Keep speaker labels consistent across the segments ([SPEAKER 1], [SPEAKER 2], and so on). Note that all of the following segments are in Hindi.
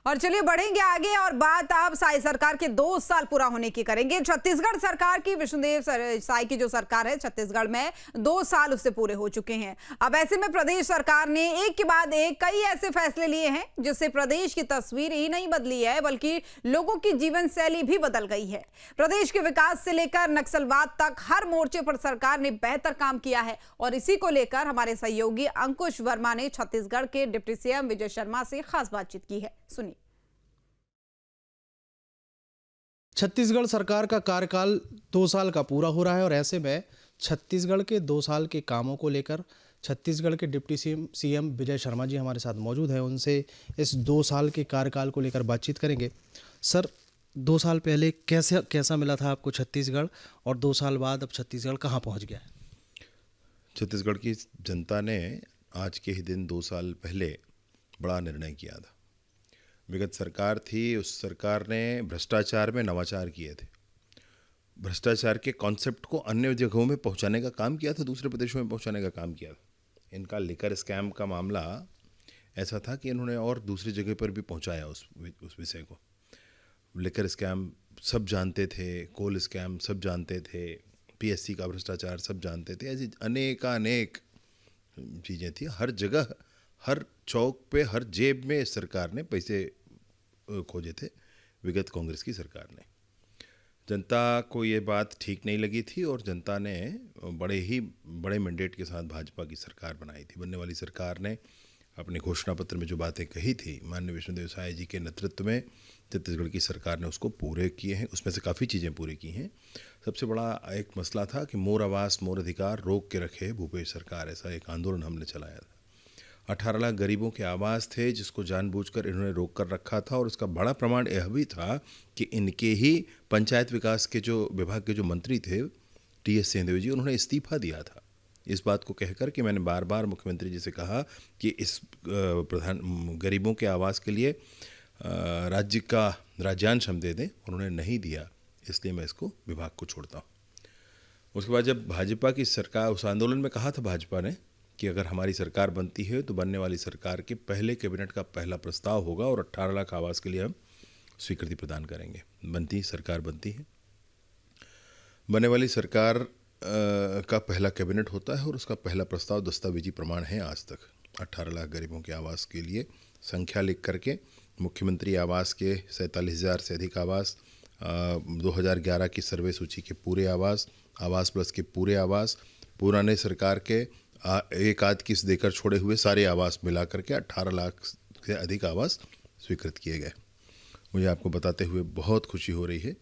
[SPEAKER 1] और चलिए बढ़ेंगे आगे और बात आप साई सरकार के 2 साल पूरा होने की करेंगे। छत्तीसगढ़ सरकार की, विष्णुदेव साई की जो सरकार है छत्तीसगढ़ में, 2 साल उससे पूरे हो चुके हैं। अब ऐसे में प्रदेश सरकार ने एक के बाद एक कई ऐसे फैसले लिए हैं जिससे प्रदेश की तस्वीर ही नहीं बदली है बल्कि लोगों की जीवन शैली भी बदल गई है। प्रदेश के विकास से लेकर नक्सलवाद तक हर मोर्चे पर सरकार ने बेहतर काम किया है और इसी को लेकर हमारे सहयोगी अंकुश वर्मा ने छत्तीसगढ़ के डिप्टी सीएम विजय शर्मा से खास बातचीत की है। सुनिए।
[SPEAKER 2] छत्तीसगढ़ सरकार का कार्यकाल 2 साल का पूरा हो रहा है और ऐसे में छत्तीसगढ़ के 2 साल के कामों को लेकर छत्तीसगढ़ के डिप्टी सीएम विजय शर्मा जी हमारे साथ मौजूद हैं। उनसे इस 2 साल के कार्यकाल को लेकर बातचीत करेंगे। सर, 2 साल पहले कैसा मिला था आपको छत्तीसगढ़ और 2 साल बाद अब छत्तीसगढ़ कहाँ पहुँच गया है?
[SPEAKER 3] छत्तीसगढ़ की जनता ने आज के ही दिन 2 साल पहले बड़ा निर्णय किया था। विगत सरकार थी, उस सरकार ने भ्रष्टाचार में नवाचार किए थे। भ्रष्टाचार के कॉन्सेप्ट को अन्य जगहों में पहुंचाने का काम किया था, दूसरे प्रदेशों में पहुंचाने का काम किया था। इनका लिकर स्कैम का मामला ऐसा था कि इन्होंने और दूसरी जगह पर भी पहुंचाया उस विषय को। लिकर स्कैम सब जानते थे, कोल स्कैम सब जानते थे, पीएससी का भ्रष्टाचार सब जानते थे। ऐसी अनेक चीज़ें थी। हर जगह, हर चौक पे, हर जेब में इस सरकार ने पैसे खोजे थे, विगत कांग्रेस की सरकार ने। जनता को ये बात ठीक नहीं लगी थी और जनता ने बड़े मैंडेट के साथ भाजपा की सरकार बनाई थी। बनने वाली सरकार ने अपने घोषणा पत्र में जो बातें कही थी, माननीय विष्णुदेव साई जी के नेतृत्व में छत्तीसगढ़ की सरकार ने उसको पूरे किए हैं। उसमें से काफ़ी चीज़ें पूरी की हैं। सबसे बड़ा एक मसला था कि मोर आवास मोर अधिकार रोक के रखे भूपेश सरकार, ऐसा एक आंदोलन हमने चलाया था। 18 लाख गरीबों के आवास थे जिसको जानबूझकर इन्होंने रोक कर रखा था और उसका बड़ा प्रमाण यह भी था कि इनके ही पंचायत विकास के जो विभाग के जो मंत्री थे टीएस सिंहदेव जी, उन्होंने इस्तीफा दिया था। इस बात को कहकर कि मैंने बार बार मुख्यमंत्री जी से कहा कि इस गरीबों के आवास के लिए राज्य का राज्यांश हम दे दें, उन्होंने नहीं दिया, इसलिए मैं इसको विभाग को छोड़ता हूँ। उसके बाद जब भाजपा की सरकार, उस आंदोलन में कहा था भाजपा ने कि अगर हमारी सरकार बनती है तो बनने वाली सरकार के पहले कैबिनेट का पहला प्रस्ताव होगा और 18 लाख आवास के लिए हम स्वीकृति प्रदान करेंगे। सरकार बनती है, बनने वाली सरकार का पहला कैबिनेट होता है और उसका पहला प्रस्ताव दस्तावेजी प्रमाण है आज तक 18 लाख गरीबों के आवास के लिए संख्या लिख करके मुख्यमंत्री आवास के 47,000 से अधिक आवास, 2011 की सर्वे सूची के पूरे आवास, आवास प्लस के पूरे आवास, पुराने सरकार के एक आध किस्त देकर छोड़े हुए सारे आवास मिला करके 18 लाख से अधिक आवास स्वीकृत किए गए। मुझे आपको बताते हुए बहुत खुशी हो रही है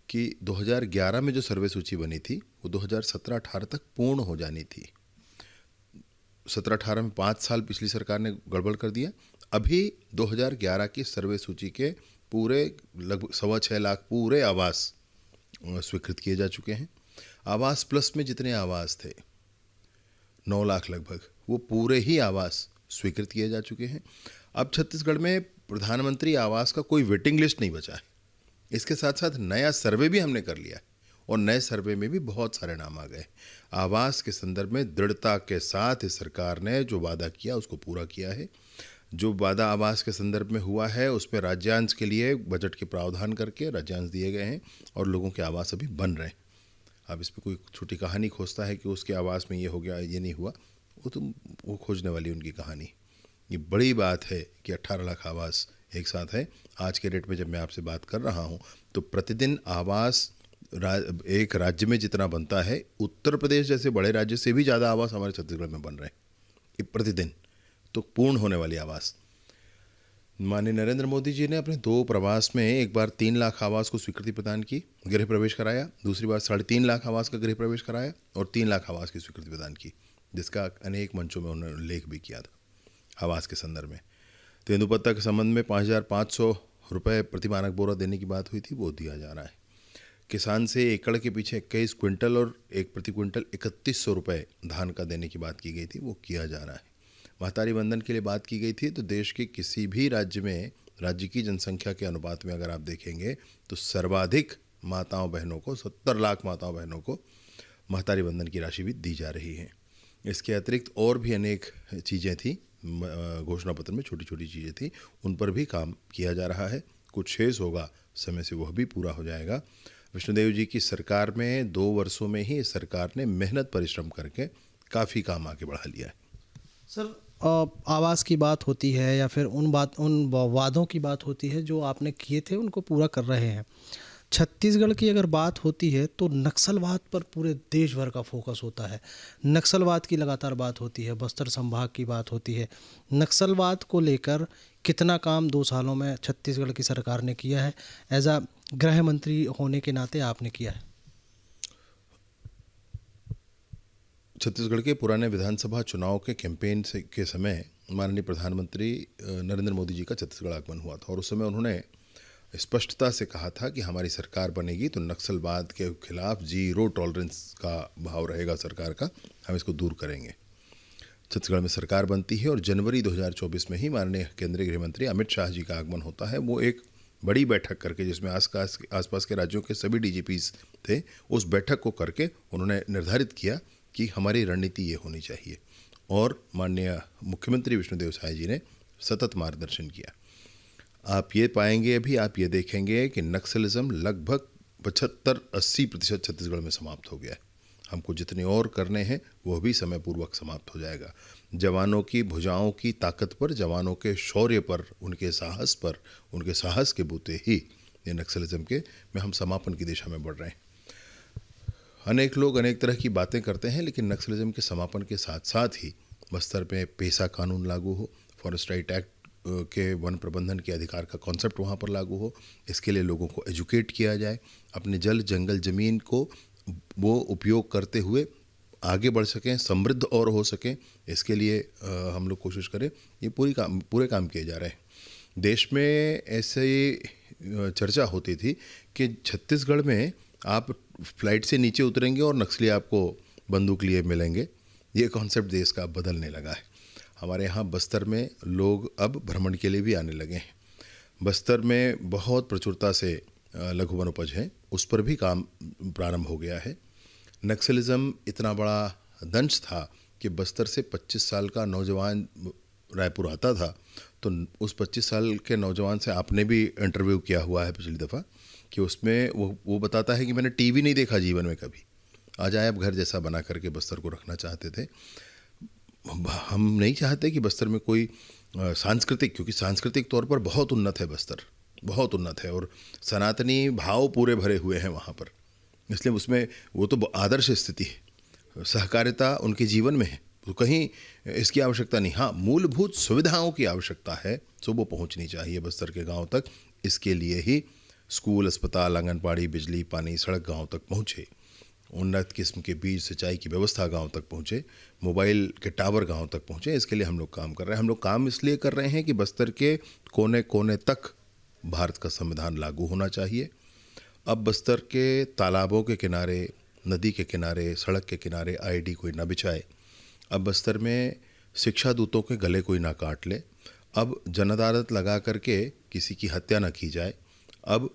[SPEAKER 3] कि 2011 में जो सर्वे सूची बनी थी वो 2017-18 तक पूर्ण हो जानी थी। 17-18 में 5 साल पिछली सरकार ने गड़बड़ कर दिया। अभी 2011 की सर्वे सूची के पूरे लगभग 6.25 लाख पूरे आवास स्वीकृत किए जा चुके हैं। आवास प्लस में जितने आवास थे 9 लाख लगभग, वो पूरे ही आवास स्वीकृत किए जा चुके हैं। अब छत्तीसगढ़ में प्रधानमंत्री आवास का कोई वेटिंग लिस्ट नहीं बचा है। इसके साथ साथ नया सर्वे भी हमने कर लिया है और नए सर्वे में भी बहुत सारे नाम आ गए। आवास के संदर्भ में दृढ़ता के साथ इस सरकार ने जो वादा किया उसको पूरा किया है। जो वादा आवास के संदर्भ में हुआ है उसमें राज्यांश के लिए बजट के प्रावधान करके राज्यांश दिए गए हैं और लोगों के आवास अभी बन रहे हैं। अब इस पर कोई छोटी कहानी खोजता है कि उसके आवास में ये हो गया, ये नहीं हुआ, वो खोजने वाली उनकी कहानी। ये बड़ी बात है कि 18 लाख आवास एक साथ है। आज के डेट में जब मैं आपसे बात कर रहा हूँ तो प्रतिदिन आवास एक राज्य में जितना बनता है, उत्तर प्रदेश जैसे बड़े राज्य से भी ज़्यादा आवास हमारे छत्तीसगढ़ में बन रहे हैं प्रतिदिन। तो पूर्ण होने वाली आवास, माननीय नरेंद्र मोदी जी ने अपने 2 प्रवास में एक बार 3 लाख आवास को स्वीकृति प्रदान की, गृह प्रवेश कराया, दूसरी बार 3.5 लाख आवास का गृह प्रवेश कराया और 3 लाख आवास की स्वीकृति प्रदान की, जिसका अनेक मंचों में उन्होंने उल्लेख भी किया था आवास के संदर्भ में। तेंदुपत्ता के संबंध में 5,500 रुपये प्रति मानक बोरा देने की बात हुई थी, वो दिया जा रहा है। किसान से एकड़ के पीछे 21 क्विंटल और एक प्रति क्विंटल 3100 रुपये धान का देने की बात की गई थी, वो किया जा रहा है। महतारी वंदन के लिए बात की गई थी, तो देश के किसी भी राज्य में राज्य की जनसंख्या के अनुपात में अगर आप देखेंगे तो सर्वाधिक माताओं बहनों को, 70 लाख माताओं बहनों को महतारी वंदन की राशि भी दी जा रही है। इसके अतिरिक्त और भी अनेक चीज़ें थी घोषणा पत्र में छोटी छोटी चीज़ें थी, उन पर भी काम किया जा रहा है। कुछ शेष होगा, समय से वह भी पूरा हो जाएगा। विष्णुदेव जी की सरकार में 2 वर्षों में ही इस सरकार ने मेहनत परिश्रम करके काफ़ी काम आगे बढ़ा लिया है।
[SPEAKER 2] सर, आवास की बात होती है या फिर उन वादों की बात होती है जो आपने किए थे उनको पूरा कर रहे हैं। छत्तीसगढ़ की अगर बात होती है तो नक्सलवाद पर पूरे देश भर का फोकस होता है। नक्सलवाद की लगातार बात होती है, बस्तर संभाग की बात होती है। नक्सलवाद को लेकर कितना काम 2 सालों में छत्तीसगढ़ की सरकार ने किया है, एज अ गृह मंत्री होने के नाते आपने किया है?
[SPEAKER 3] छत्तीसगढ़ के पुराने विधानसभा चुनाव के कैंपेन के समय माननीय प्रधानमंत्री नरेंद्र मोदी जी का छत्तीसगढ़ आगमन हुआ था और उस समय उन्होंने स्पष्टता से कहा था कि हमारी सरकार बनेगी तो नक्सलवाद के खिलाफ 0 टॉलरेंस का भाव रहेगा सरकार का, हम इसको दूर करेंगे। छत्तीसगढ़ में सरकार बनती है और जनवरी 2024 में ही माननीय केंद्रीय गृह मंत्री अमित शाह जी का आगमन होता है। वो एक बड़ी बैठक करके, जिसमें आसपास के राज्यों के सभी डीजीपीज थे, उस बैठक को करके उन्होंने निर्धारित किया कि हमारी रणनीति ये होनी चाहिए और माननीय मुख्यमंत्री विष्णुदेव साय जी ने सतत मार्गदर्शन किया। आप ये पाएंगे, अभी आप ये देखेंगे कि नक्सलिज्म लगभग 75-80% छत्तीसगढ़ में समाप्त हो गया है। हमको जितने और करने हैं वह भी समय पूर्वक समाप्त हो जाएगा। जवानों की भुजाओं की ताकत पर, जवानों के शौर्य पर, उनके साहस पर, उनके साहस के बूते ही ये नक्सलिज्म के में हम समापन की दिशा में बढ़ रहे हैं। अनेक लोग अनेक तरह की बातें करते हैं, लेकिन नक्सलिज्म के समापन के साथ साथ ही बस्तर में पेसा कानून लागू हो, फॉरेस्ट राइट एक्ट के वन प्रबंधन के अधिकार का कॉन्सेप्ट वहाँ पर लागू हो, इसके लिए लोगों को एजुकेट किया जाए, अपने जल जंगल ज़मीन को वो उपयोग करते हुए आगे बढ़ सकें, समृद्ध और हो सकें, इसके लिए हम लोग कोशिश करें। ये पूरे काम किए जा रहे हैं। देश में ऐसे चर्चा होती थी कि छत्तीसगढ़ में आप फ्लाइट से नीचे उतरेंगे और नक्सली आपको बंदूक लिए मिलेंगे। ये कॉन्सेप्ट देश का बदलने लगा है। हमारे यहाँ बस्तर में लोग अब भ्रमण के लिए भी आने लगे हैं। बस्तर में बहुत प्रचुरता से लघु वनोपज है, उस पर भी काम प्रारंभ हो गया है। नक्सलिज्म इतना बड़ा दंश था कि बस्तर से 25 साल का नौजवान रायपुर आता था, तो उस 25 साल के नौजवान से आपने भी इंटरव्यू किया हुआ है पिछली दफ़ा, कि उसमें वो बताता है कि मैंने टीवी नहीं देखा जीवन में कभी, आज आए अब घर जैसा बना करके बस्तर को रखना चाहते थे। हम नहीं चाहते कि बस्तर में कोई क्योंकि सांस्कृतिक तौर पर बहुत उन्नत है, बस्तर बहुत उन्नत है और सनातनी भाव पूरे भरे हुए हैं वहाँ पर, इसलिए उसमें वो तो आदर्श स्थिति है। सहकारिता उनके जीवन में है, तो कहीं इसकी आवश्यकता नहीं। हाँ, मूलभूत सुविधाओं की आवश्यकता है, तो वो पहुँचनी चाहिए बस्तर के गाँव तक। इसके लिए ही स्कूल, अस्पताल, आंगनबाड़ी, बिजली, पानी, सड़क गाँव तक पहुँचे, उन्नत किस्म के बीज सिंचाई की व्यवस्था गांव तक पहुँचे, मोबाइल के टावर गांव तक पहुँचे। इसके लिए हम लोग काम कर रहे हैं। हम लोग काम इसलिए कर रहे हैं कि बस्तर के कोने कोने तक भारत का संविधान लागू होना चाहिए। अब बस्तर के तालाबों के किनारे, नदी के किनारे, सड़क के किनारे आईडी कोई ना बिछाए। अब बस्तर में शिक्षा दूतों के गले कोई ना काट ले। अब जन अदालत लगा करके किसी की हत्या ना की जाए। अब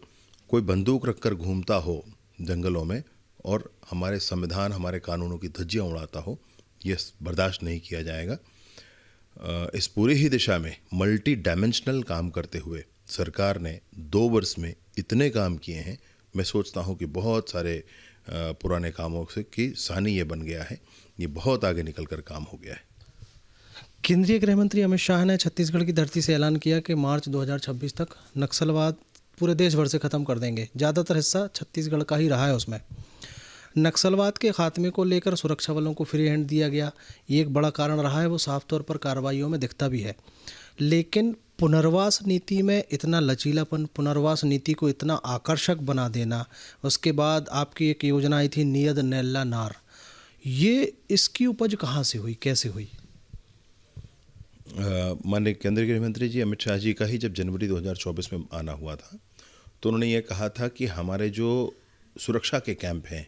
[SPEAKER 3] कोई बंदूक रखकर घूमता हो जंगलों में और हमारे संविधान, हमारे कानूनों की धज्जियाँ उड़ाता हो, ये बर्दाश्त नहीं किया जाएगा। इस पूरी ही दिशा में मल्टी डायमेंशनल काम करते हुए सरकार ने 2 वर्ष में इतने काम किए हैं। मैं सोचता हूँ कि बहुत सारे पुराने कामों से की सानी ये बन गया है, ये बहुत आगे निकल कर काम हो गया है।
[SPEAKER 2] केंद्रीय गृह मंत्री अमित शाह ने छत्तीसगढ़ की धरती से ऐलान किया कि मार्च 2026 तक नक्सलवाद पूरे देश भर से ख़त्म कर देंगे। ज़्यादातर हिस्सा छत्तीसगढ़ का ही रहा है। उसमें नक्सलवाद के खात्मे को लेकर सुरक्षा बलों को फ्री हैंड दिया गया, ये एक बड़ा कारण रहा है। वो साफ तौर पर कार्रवाइयों में दिखता भी है। लेकिन पुनर्वास नीति में इतना लचीलापन, पुनर्वास नीति को इतना आकर्षक बना देना, उसके बाद आपकी एक योजना आई थी नियद नैल्ला नार, ये इसकी उपज कहाँ से हुई, कैसे हुई?
[SPEAKER 3] माननीय केंद्रीय गृह मंत्री जी अमित शाह जी का ही जब जनवरी 2024 में आना हुआ था, तो उन्होंने ये कहा था कि हमारे जो सुरक्षा के कैंप हैं,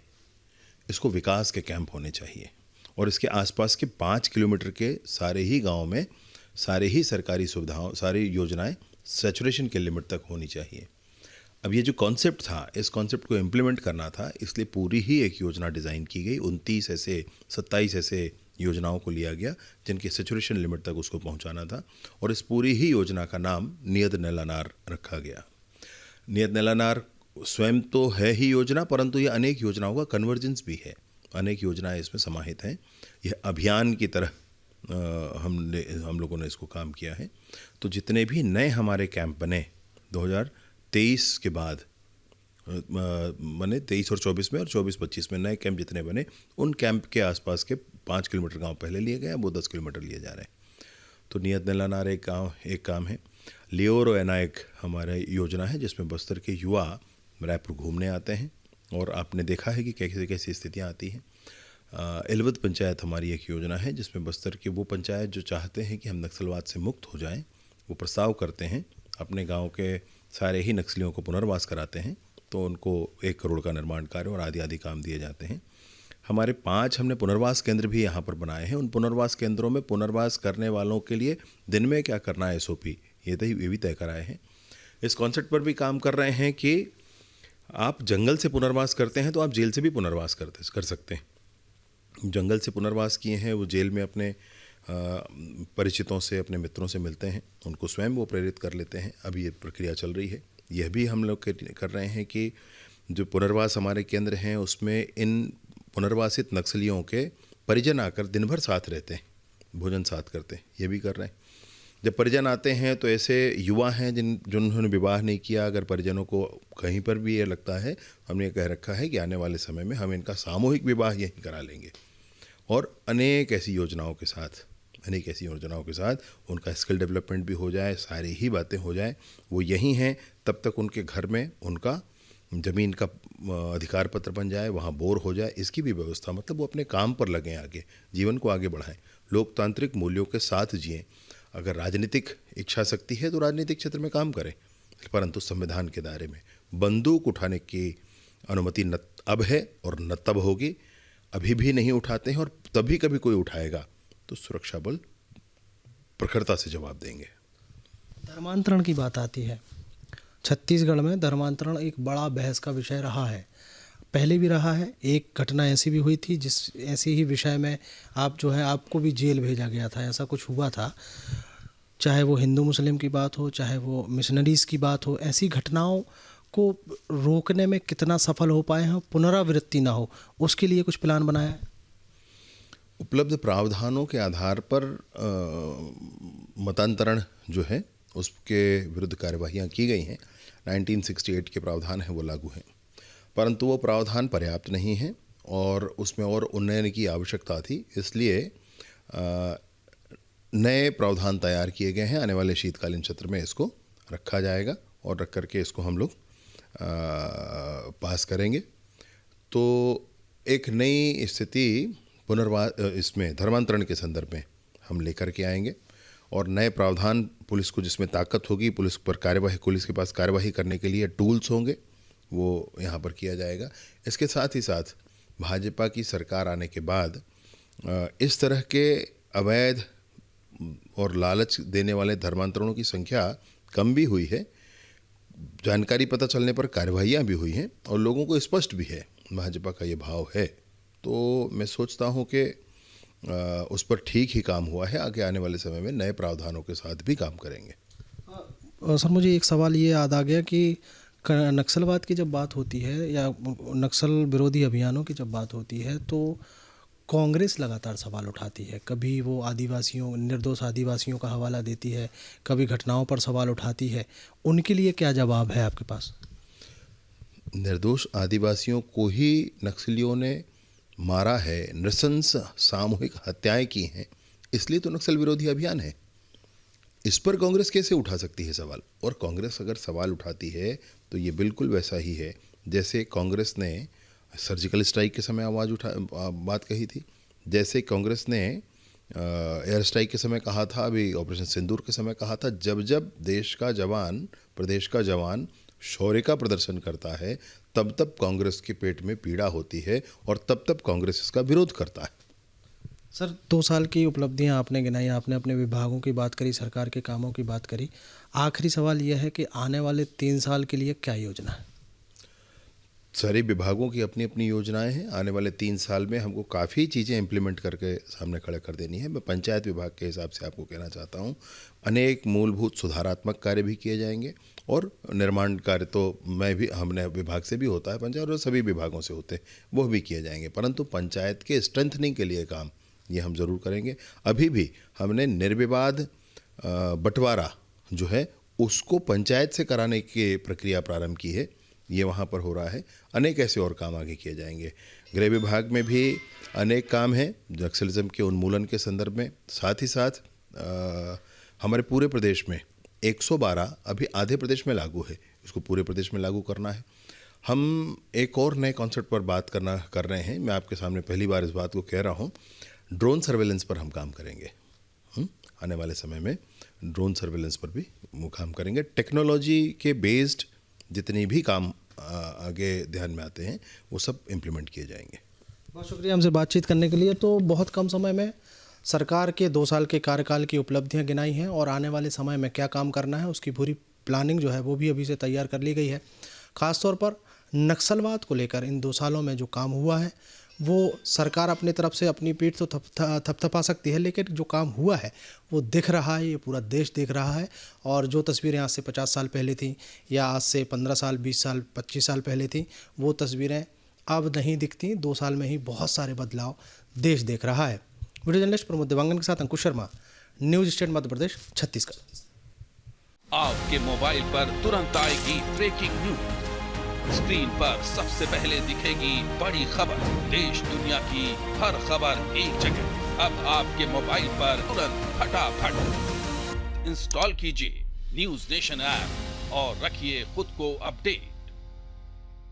[SPEAKER 3] इसको विकास के कैंप होने चाहिए और इसके आसपास के 5 किलोमीटर के सारे ही गांव में सारे ही सरकारी सुविधाओं, सारी योजनाएं सैचुरेशन के लिमिट तक होनी चाहिए। अब ये जो कॉन्सेप्ट था, इस कॉन्सेप्ट को इम्प्लीमेंट करना था, इसलिए पूरी ही एक योजना डिज़ाइन की गई। 27 ऐसे योजनाओं को लिया गया जिनकी सैचुरेशन लिमिट तक उसको पहुंचाना था, और इस पूरी ही योजना का नाम नियत नेलानार रखा गया। नियत नेलानार स्वयं तो है ही योजना, परंतु ये अनेक योजनाओं का कन्वर्जेंस भी है। अनेक योजनाएं इसमें समाहित हैं। यह अभियान की तरह हम लोगों ने इसको काम किया है। तो जितने भी नए हमारे कैंप बने 2023 के बाद बने, 23 और 24 में, और 24-25 में नए कैंप जितने बने, उन कैंप के आसपास के 5 किलोमीटर गांव पहले लिए गए, वो 10 किलोमीटर लिए जा रहे हैं। तो नियत नेलानार एक काम है। लियोर और एना एक हमारा योजना है जिसमें बस्तर के युवा रायपुर घूमने आते हैं, और आपने देखा है कि कैसी कैसी स्थितियाँ आती हैं। एलवद पंचायत हमारी एक योजना है जिसमें बस्तर के वो पंचायत जो चाहते हैं कि हम नक्सलवाद से मुक्त हो जाएं, वो प्रस्ताव करते हैं, अपने गांव के सारे ही नक्सलियों को पुनर्वास कराते हैं, तो उनको 1 करोड़ का निर्माण कार्य और आदि आदि काम दिए जाते हैं। हमारे 5 हमने पुनर्वास केंद्र भी यहाँ पर बनाए हैं। उन पुनर्वास केंद्रों में पुनर्वास करने वालों के लिए दिन में क्या करना है, SOP ये भी तय कराए हैं। इस कॉन्सेप्ट पर भी काम कर रहे हैं कि आप जंगल से पुनर्वास करते हैं तो आप जेल से भी पुनर्वास कर सकते हैं। जंगल से पुनर्वास किए हैं, वो जेल में अपने परिचितों से, अपने मित्रों से मिलते हैं, उनको स्वयं वो प्रेरित कर लेते हैं। अभी ये प्रक्रिया चल रही है। यह भी हम लोग कर रहे हैं कि जो पुनर्वास हमारे केंद्र हैं उसमें इन पुनर्वासित नक्सलियों के परिजन आकर दिन भर साथ रहते हैं, भोजन साथ करते हैं, ये भी कर रहे हैं। जब परिजन आते हैं तो ऐसे युवा हैं जिन्होंने विवाह नहीं किया, अगर परिजनों को कहीं पर भी ये लगता है, हमने कह रखा है कि आने वाले समय में हम इनका सामूहिक विवाह यहीं करा लेंगे, और अनेक ऐसी योजनाओं के साथ उनका स्किल डेवलपमेंट भी हो जाए, सारी ही बातें हो जाए। वो यहीं हैं तब तक उनके घर में उनका ज़मीन का अधिकार पत्र बन जाए, वहाँ बोर हो जाए, इसकी भी व्यवस्था, मतलब वो अपने काम पर लगें, आगे जीवन को आगे बढ़ाएं, लोकतांत्रिक मूल्यों के साथ जिएं। अगर राजनीतिक इच्छा शक्ति है तो राजनीतिक क्षेत्र में काम करें, परंतु संविधान के दायरे में। बंदूक उठाने की अनुमति न अब है और न तब होगी। अभी भी नहीं उठाते हैं, और तभी कभी कोई उठाएगा तो सुरक्षा बल प्रखरता से जवाब देंगे।
[SPEAKER 2] धर्मांतरण की बात आती है, छत्तीसगढ़ में धर्मांतरण एक बड़ा बहस का विषय रहा है, पहले भी रहा है। एक घटना ऐसी भी हुई थी जिस ऐसी ही विषय में आपको भी जेल भेजा गया था, ऐसा कुछ हुआ था। चाहे वो हिंदू मुस्लिम की बात हो, चाहे वो मिशनरीज़ की बात हो, ऐसी घटनाओं को रोकने में कितना सफल हो पाए हैं, पुनरावृत्ति ना हो, उसके लिए कुछ प्लान बनाया है?
[SPEAKER 3] उपलब्ध प्रावधानों के आधार पर मतांतरण जो है उसके विरुद्ध कार्यवाहियाँ की गई हैं। 1968 के प्रावधान हैं वो लागू हैं, परंतु वो प्रावधान पर्याप्त नहीं हैं और उसमें और उन्नयन की आवश्यकता थी। इसलिए नए प्रावधान तैयार किए गए हैं। आने वाले शीतकालीन सत्र में इसको रखा जाएगा और रख करके इसको हम लोग पास करेंगे। तो एक नई स्थिति इसमें धर्मांतरण के संदर्भ में हम लेकर के आएंगे और नए प्रावधान, पुलिस को जिसमें ताकत होगी, पुलिस के पास कार्यवाही करने के लिए टूल्स होंगे, वो यहाँ पर किया जाएगा। इसके साथ ही साथ भाजपा की सरकार आने के बाद इस तरह के अवैध और लालच देने वाले धर्मांतरणों की संख्या कम भी हुई है। जानकारी पता चलने पर कार्यवाहियाँ भी हुई हैं और लोगों को स्पष्ट भी है, भाजपा का ये भाव है। तो मैं सोचता हूँ कि उस पर ठीक ही काम हुआ है। आगे आने वाले समय में नए प्रावधानों के साथ भी काम करेंगे।
[SPEAKER 2] सर, मुझे एक सवाल ये याद आ गया कि नक्सलवाद की जब बात होती है या नक्सल विरोधी अभियानों की जब बात होती है तो कांग्रेस लगातार सवाल उठाती है। कभी वो निर्दोष आदिवासियों का हवाला देती है, कभी घटनाओं पर सवाल उठाती है। उनके लिए क्या जवाब है आपके पास?
[SPEAKER 3] निर्दोष आदिवासियों को ही नक्सलियों ने मारा है, नृशंस सामूहिक हत्याएं की हैं, इसलिए तो नक्सल विरोधी अभियान है। इस पर कांग्रेस कैसे उठा सकती है सवाल? और कांग्रेस अगर सवाल उठाती है तो ये बिल्कुल वैसा ही है जैसे कांग्रेस ने सर्जिकल स्ट्राइक के समय बात कही थी, जैसे कांग्रेस ने एयर स्ट्राइक के समय कहा था, अभी ऑपरेशन सिंदूर के समय कहा था। जब जब प्रदेश का जवान शौर्य का प्रदर्शन करता है तब तब कांग्रेस के पेट में पीड़ा होती है और तब तब कांग्रेस इसका विरोध करता है।
[SPEAKER 2] सर, 2 साल की उपलब्धियां आपने गिनाई, आपने अपने विभागों की बात करी, सरकार के कामों की बात करी। आखिरी सवाल यह है कि आने वाले 3 साल के लिए क्या योजना है?
[SPEAKER 3] सारे विभागों की अपनी अपनी योजनाएं हैं। आने वाले 3 साल में हमको काफ़ी चीज़ें इम्प्लीमेंट करके सामने खड़े कर देनी है। मैं पंचायत विभाग के हिसाब से आपको कहना चाहता हूँ, अनेक मूलभूत सुधारात्मक कार्य भी किए जाएंगे और निर्माण कार्य तो हमने विभाग से भी होता है, पंचायत और सभी विभागों से होते हैं, वो भी किए जाएंगे। परंतु पंचायत के स्ट्रेंथनिंग के लिए काम ये हम ज़रूर करेंगे। अभी भी हमने निर्विवाद बंटवारा जो है उसको पंचायत से कराने की प्रक्रिया प्रारंभ की है, ये वहाँ पर हो रहा है। अनेक ऐसे और काम आगे किए जाएंगे। गृह विभाग में भी अनेक काम हैं नक्सलिज्म के उन्मूलन के संदर्भ में। साथ ही साथ हमारे पूरे प्रदेश में 112 अभी आधे प्रदेश में लागू है, इसको पूरे प्रदेश में लागू करना है। हम एक और नए कॉन्सेप्ट पर बात कर रहे हैं। मैं आपके सामने पहली बार इस बात को कह रहा हूँ, ड्रोन सर्वेलेंस पर हम काम करेंगे। आने वाले समय में ड्रोन सर्वेलेंस पर भी काम करेंगे। टेक्नोलॉजी के बेस्ड जितनी भी काम आगे ध्यान में आते हैं वो सब इम्प्लीमेंट किए जाएंगे।
[SPEAKER 2] बहुत शुक्रिया हमसे बातचीत करने के लिए। तो बहुत कम समय में सरकार के 2 साल के कार्यकाल की उपलब्धियां गिनाई हैं और आने वाले समय में क्या काम करना है उसकी पूरी प्लानिंग जो है वो भी अभी से तैयार कर ली गई है। ख़ासतौर पर नक्सलवाद को लेकर इन 2 सालों में जो काम हुआ है वो सरकार अपनी तरफ से अपनी पीठ तो थपथपा सकती है, लेकिन जो काम हुआ है वो दिख रहा है, ये पूरा देश देख रहा है। और जो तस्वीरें आज से 50 साल पहले थी या आज से 15 साल 20 साल 25 साल पहले थी, वो तस्वीरें अब नहीं दिखती। 2 साल में ही बहुत सारे बदलाव देश देख रहा है। वीडियो जर्नलिस्ट प्रमोद देवांगन के साथ अंकुश शर्मा, न्यूज स्टेट मध्य प्रदेश, छत्तीसगढ़।
[SPEAKER 4] आपके मोबाइल पर तुरंत आएगी ब्रेकिंग न्यूज। स्क्रीन पर सबसे पहले दिखेगी बड़ी खबर। देश दुनिया की हर खबर एक जगह। अब आपके मोबाइल पर तुरंत फटाफट इंस्टॉल कीजिए न्यूज नेशन ऐप और रखिए खुद को अपडेट।